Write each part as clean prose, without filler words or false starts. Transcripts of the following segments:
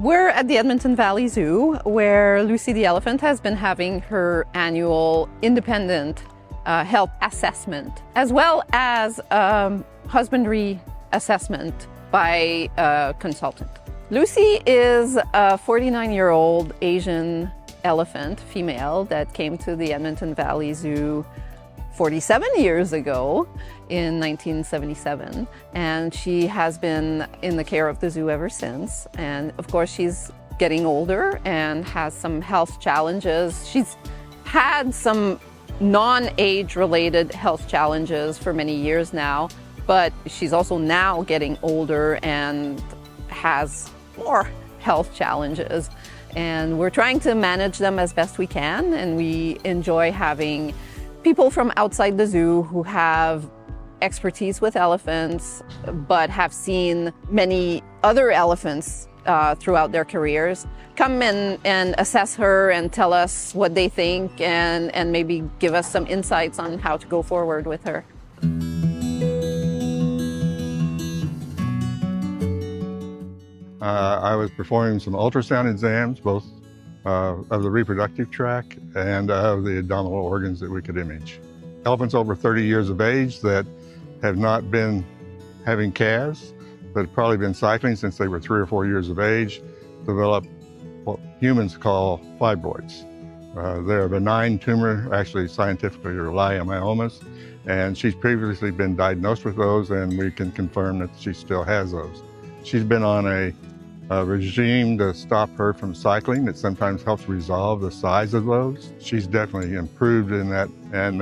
We're at the Edmonton Valley Zoo, where Lucy the elephant has been having her annual independent health assessment, as well as husbandry assessment by a consultant. Lucy is a 49-year-old Asian elephant, female, that came to the Edmonton Valley Zoo 47 years ago in 1977, and she has been in the care of the zoo ever since. And of course, she's getting older and has some health challenges. She's had some non-age related health challenges for many years now, but she's also now getting older and has more health challenges. And we're trying to manage them as best we can, and we enjoy having people from outside the zoo who have expertise with elephants, but have seen many other elephants throughout their careers, come in and assess her and tell us what they think, and maybe give us some insights on how to go forward with her. I was performing some ultrasound exams, both of the reproductive tract and of the abdominal organs that we could image. Elephants over 30 years of age that have not been having calves, but probably been cycling since they were 3 or 4 years of age, develop what humans call fibroids. They're a benign tumor, actually scientifically are leiomyomas, and she's previously been diagnosed with those, and we can confirm that she still has those. She's been on a regime to stop her from cycling that sometimes helps resolve the size of those. She's definitely improved in that, and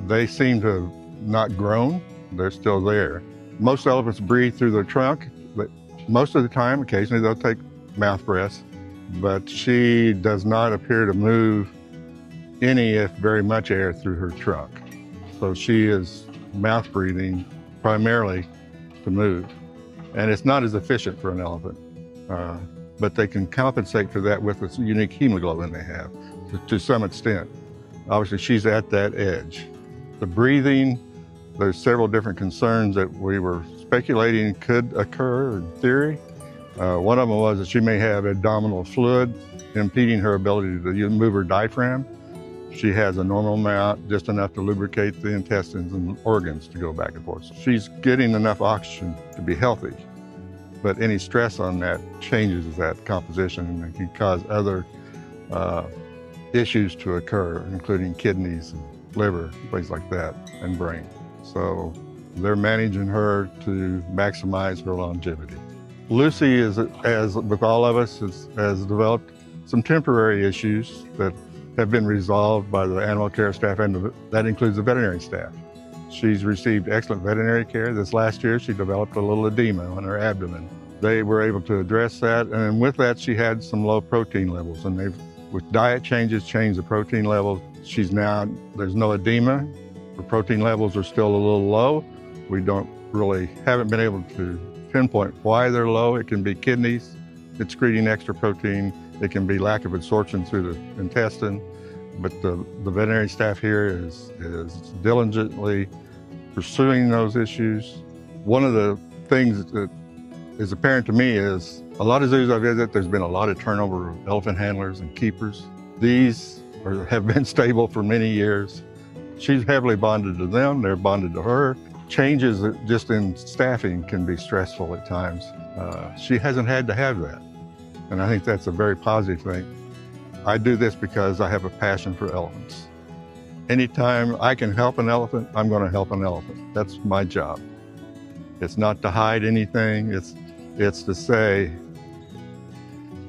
they seem to have not grown. They're still there. Most elephants breathe through their trunk, but most of the time, occasionally they'll take mouth breaths, but she does not appear to move any, if very much, air through her trunk. So she is mouth breathing primarily to move. And it's not as efficient for an elephant, but they can compensate for that with the unique hemoglobin they have to some extent. Obviously, she's at that edge. The breathing, there's several different concerns that we were speculating could occur in theory. One of them was that she may have abdominal fluid impeding her ability to move her diaphragm. She has a normal amount, just enough to lubricate the intestines and organs to go back and forth. So she's getting enough oxygen to be healthy, but any stress on that changes that composition and can cause other issues to occur, including kidneys, and liver, things like that, and brain. So they're managing her to maximize her longevity. Lucy, as with all of us, has developed some temporary issues that have been resolved by the animal care staff, and that includes the veterinary staff. She's received excellent veterinary care. This last year, she developed a little edema on her abdomen. They were able to address that, and with that, she had some low protein levels, and with diet changes, changed the protein levels. There's no edema. The protein levels are still a little low. We haven't been able to pinpoint why they're low. It can be kidneys excreting extra protein. It can be lack of absorption through the intestine, but the veterinary staff here is diligently pursuing those issues. One of the things that is apparent to me is a lot of zoos I visit, there's been a lot of turnover of elephant handlers and keepers. These have been stable for many years. She's heavily bonded to them, they're bonded to her. Changes just in staffing can be stressful at times. She hasn't had to have that. And I think that's a very positive thing. I do this because I have a passion for elephants. Anytime I can help an elephant, I'm going to help an elephant. That's my job. It's not to hide anything. It's to say,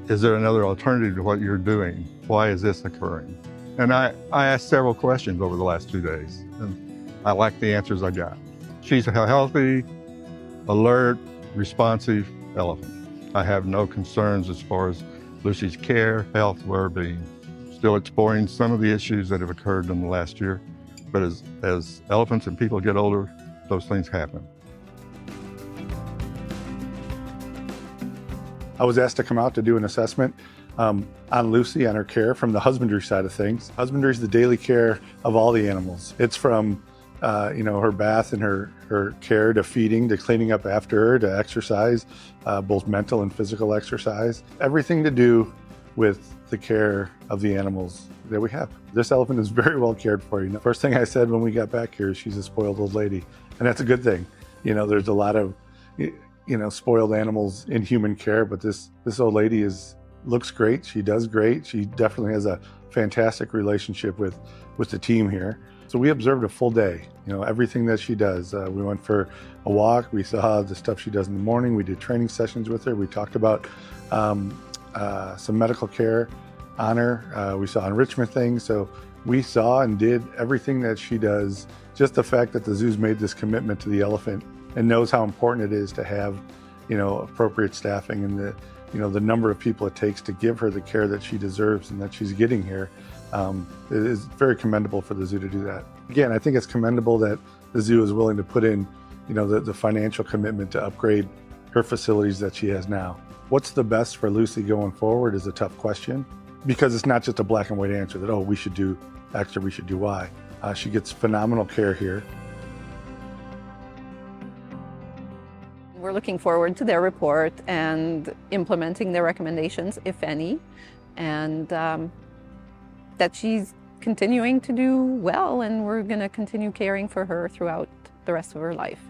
is there another alternative to what you're doing? Why is this occurring? And I asked several questions over the last 2 days, and I like the answers I got. She's a healthy, alert, responsive elephant. I have no concerns as far as Lucy's care, health, well-being. Still exploring some of the issues that have occurred in the last year, but as elephants and people get older, those things happen. I was asked to come out to do an assessment on Lucy and her care from the husbandry side of things. Husbandry is the daily care of all the animals. It's from her bath and her care, to feeding, to cleaning up after her, to exercise, both mental and physical exercise. Everything to do with the care of the animals that we have. This elephant is very well cared for. First thing I said when we got back here, she's a spoiled old lady, and that's a good thing. There's a lot of spoiled animals in human care, but this old lady looks great. She does great. She definitely has a fantastic relationship with the team here. So we observed a full day, everything that she does. We went for a walk. We saw the stuff she does in the morning. We did training sessions with her. We talked about some medical care on her. We saw enrichment things. So we saw and did everything that she does. Just the fact that the zoo's made this commitment to the elephant and knows how important it is to have, appropriate staffing and the number of people it takes to give her the care that she deserves and that she's getting here. It is very commendable for the zoo to do that. Again, I think it's commendable that the zoo is willing to put in, the financial commitment to upgrade her facilities that she has now. What's the best for Lucy going forward is a tough question, because it's not just a black and white answer that, we should do X or we should do Y. She gets phenomenal care here. We're looking forward to their report and implementing their recommendations, if any, and that she's continuing to do well, and we're going to continue caring for her throughout the rest of her life.